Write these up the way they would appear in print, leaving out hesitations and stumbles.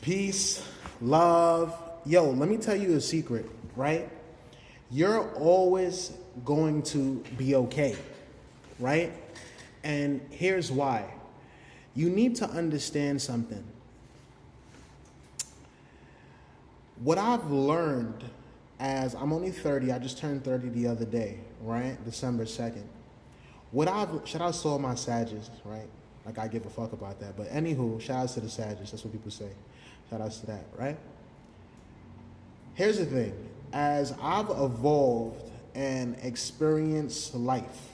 Peace, love. Yo, let me tell you a secret, right? You're always going to be okay, right? And here's why. You need to understand something. What I've learned as I'm only 30, I just turned 30 the other day, right? December 2nd. Shout out to all my Sagittarius, right? Like I give a fuck about that. But anywho, shout out to the Sagittarius. That's what people say. Shout outs to that, right? Here's the thing. As I've evolved and experienced life,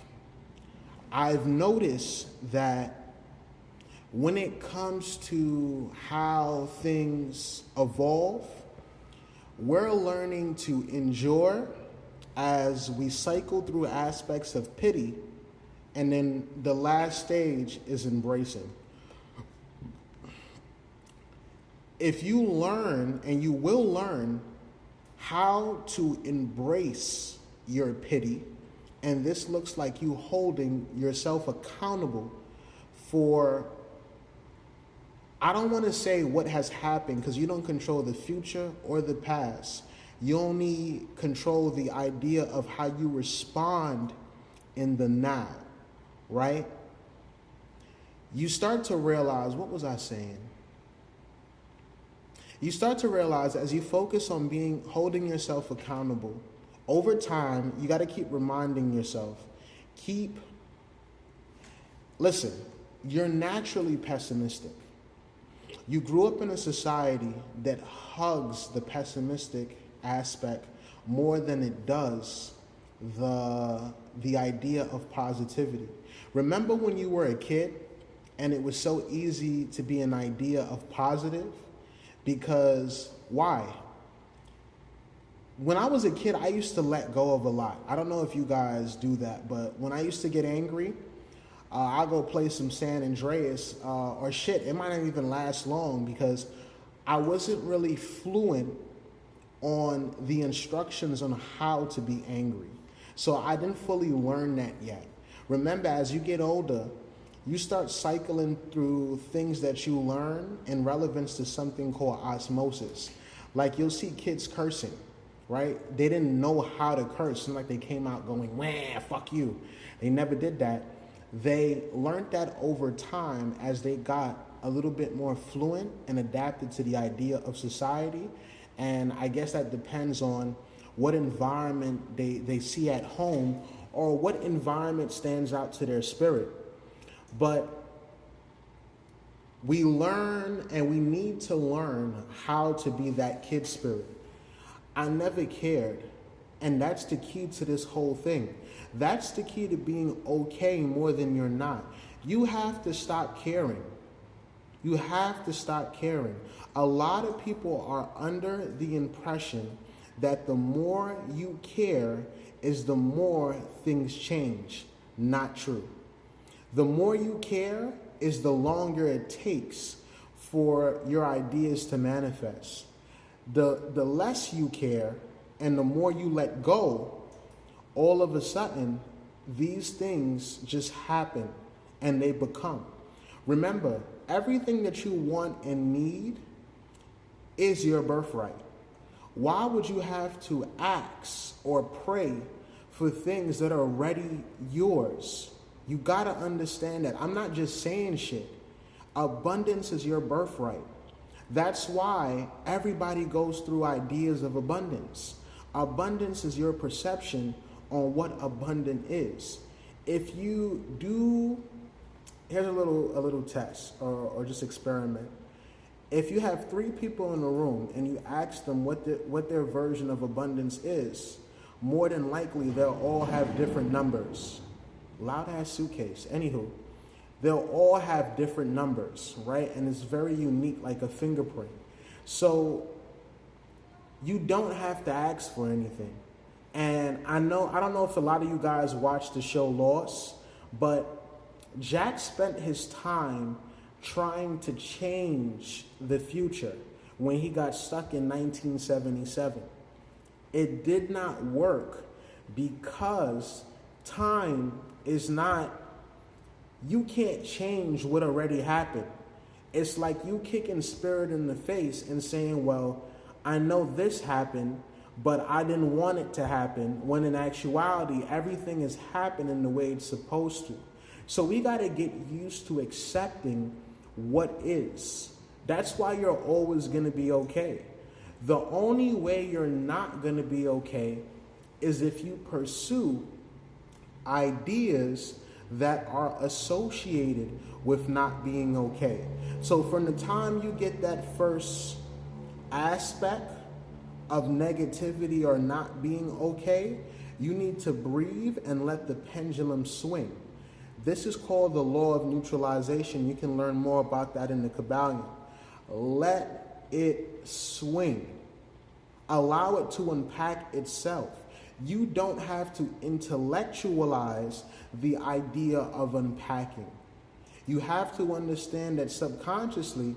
I've noticed that when it comes to how things evolve, we're learning to endure as we cycle through aspects of pity, and then the last stage is embracing. If you learn, and you will learn, how to embrace your pity, and this looks like you holding yourself accountable for, I don't want to say what has happened, because you don't control the future or the past. You only control the idea of how you respond in the now, right? You start to realize, what was I saying? You start to realize as you focus on holding yourself accountable, over time, you got to keep reminding yourself, listen, you're naturally pessimistic. You grew up in a society that hugs the pessimistic aspect more than it does the idea of positivity. Remember when you were a kid and it was so easy to be an idea of positive? Because why? When I was a kid, I used to let go of a lot. I don't know if you guys do that, but when I used to get angry, I'll go play some San Andreas or shit. It might not even last long because I wasn't really fluent on the instructions on how to be angry. So I didn't fully learn that yet. Remember, as you get older, you start cycling through things that you learn in relevance to something called osmosis. Like you'll see kids cursing, right? They didn't know how to curse. It's not like they came out going, wah, fuck you. They never did that. They learned that over time as they got a little bit more fluent and adapted to the idea of society. And I guess that depends on what environment they see at home or what environment stands out to their spirit. But we learn, and we need to learn how to be that kid spirit. I never cared. And that's the key to this whole thing. That's the key to being okay more than you're not. You have to stop caring. You have to stop caring. A lot of people are under the impression that the more you care is the more things change. Not true. The more you care is the longer it takes for your ideas to manifest. The less you care and the more you let go, all of a sudden, these things just happen and they become. Remember, everything that you want and need is your birthright. Why would you have to ask or pray for things that are already yours? You gotta understand that. I'm not just saying shit. Abundance is your birthright. That's why everybody goes through ideas of abundance. Abundance is your perception on what abundant is. If you do, here's a little test or just experiment. If you have 3 people in a room and you ask them what their version of abundance is, more than likely they'll all have different numbers. Loud ass suitcase. Anywho, they'll all have different numbers, right? And it's very unique, like a fingerprint. So you don't have to ask for anything. And I don't know if a lot of you guys watch the show Lost, but Jack spent his time trying to change the future when he got stuck in 1977. It did not work because time is not, you can't change what already happened. It's like you kicking spirit in the face and saying, well, I know this happened, but I didn't want it to happen, when in actuality, everything is happening the way it's supposed to. So we got to get used to accepting what is. That's why you're always going to be okay. The only way you're not going to be okay is if you pursue ideas that are associated with not being okay. So from the time you get that first aspect of negativity or not being okay, you need to breathe and let the pendulum swing. This is called the law of neutralization. You can learn more about that in the Kabbalion. Let it swing. Allow it to unpack itself. You don't have to intellectualize the idea of unpacking. You have to understand that subconsciously,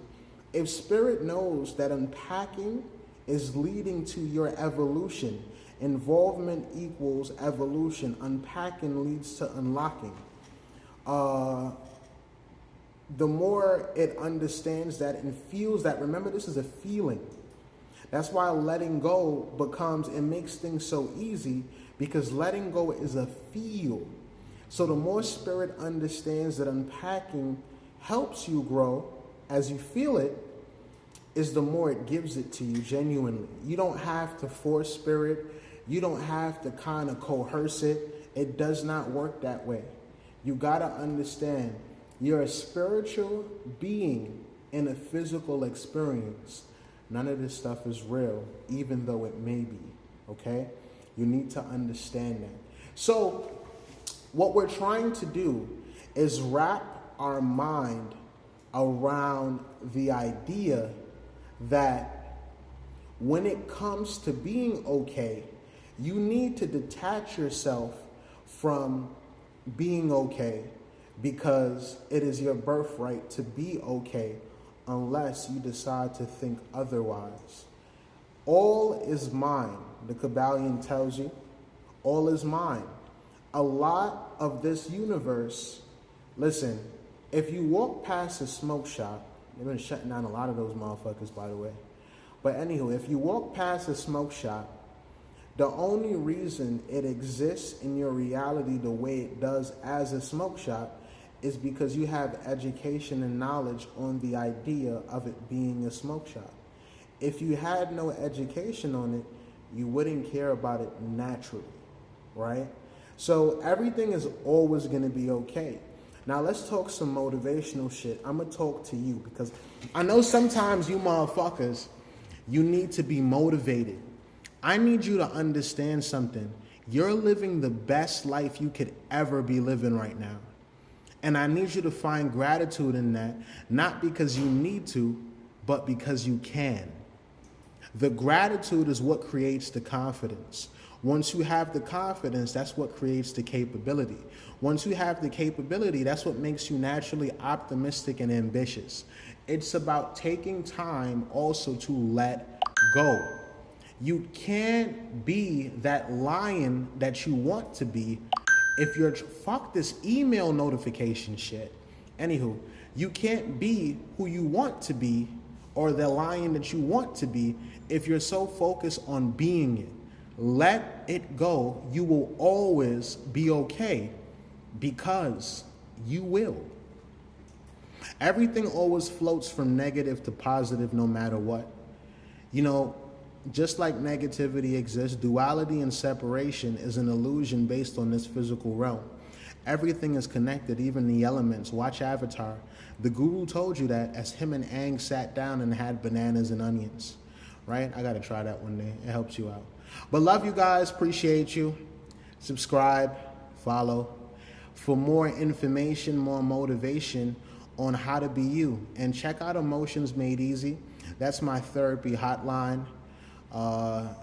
if spirit knows that unpacking is leading to your evolution, involvement equals evolution, unpacking leads to unlocking. The more it understands that and feels that, remember, this is a feeling. That's why letting go it makes things so easy, because letting go is a feel. So the more spirit understands that unpacking helps you grow as you feel it, is the more it gives it to you genuinely. You don't have to force spirit. You don't have to kind of coerce it. It does not work that way. You got to understand you're a spiritual being in a physical experience. None of this stuff is real, even though it may be, okay? You need to understand that. So what we're trying to do is wrap our mind around the idea that when it comes to being okay, you need to detach yourself from being okay, because it is your birthright to be okay unless you decide to think otherwise. All is mine, the Kabbalion tells you. All is mine. A lot of this universe, listen, if you walk past a smoke shop, they've been shutting down a lot of those motherfuckers, by the way. But anywho, if you walk past a smoke shop, the only reason it exists in your reality the way it does as a smoke shop is because you have education and knowledge on the idea of it being a smoke shop. If you had no education on it, you wouldn't care about it naturally, right? So everything is always going to be okay. Now let's talk some motivational shit. I'm going to talk to you because I know sometimes you motherfuckers, you need to be motivated. I need you to understand something. You're living the best life you could ever be living right now. And I need you to find gratitude in that, not because you need to, but because you can. The gratitude is what creates the confidence. Once you have the confidence, that's what creates the capability. Once you have the capability, that's what makes you naturally optimistic and ambitious. It's about taking time also to let go. You can't be that lion that you want to be if you're, fuck this email notification shit. Anywho, you can't be who you want to be or the lion that you want to be if you're so focused on being it. Let it go. You will always be okay because you will. Everything always floats from negative to positive no matter what. You know, just like negativity exists, duality and separation is an illusion based on this physical realm. Everything is connected, even the elements. Watch Avatar. The guru told you that as him and Aang sat down and had bananas and onions, right? I got to try that one day. It helps you out. But love you guys. Appreciate you. Subscribe, follow for more information, more motivation on how to be you. And check out Emotions Made Easy. That's my therapy hotline.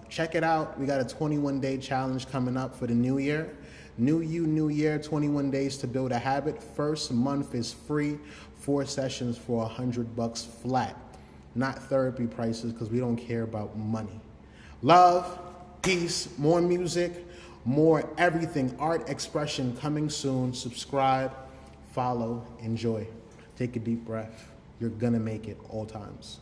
Check it out. We got a 21-day challenge coming up for the new year. New you, new year, 21 days to build a habit. First month is free. 4 sessions for $100 flat. Not therapy prices because we don't care about money. Love, peace, more music, more everything. Art expression coming soon. Subscribe, follow, enjoy. Take a deep breath. you're gonna make it all times.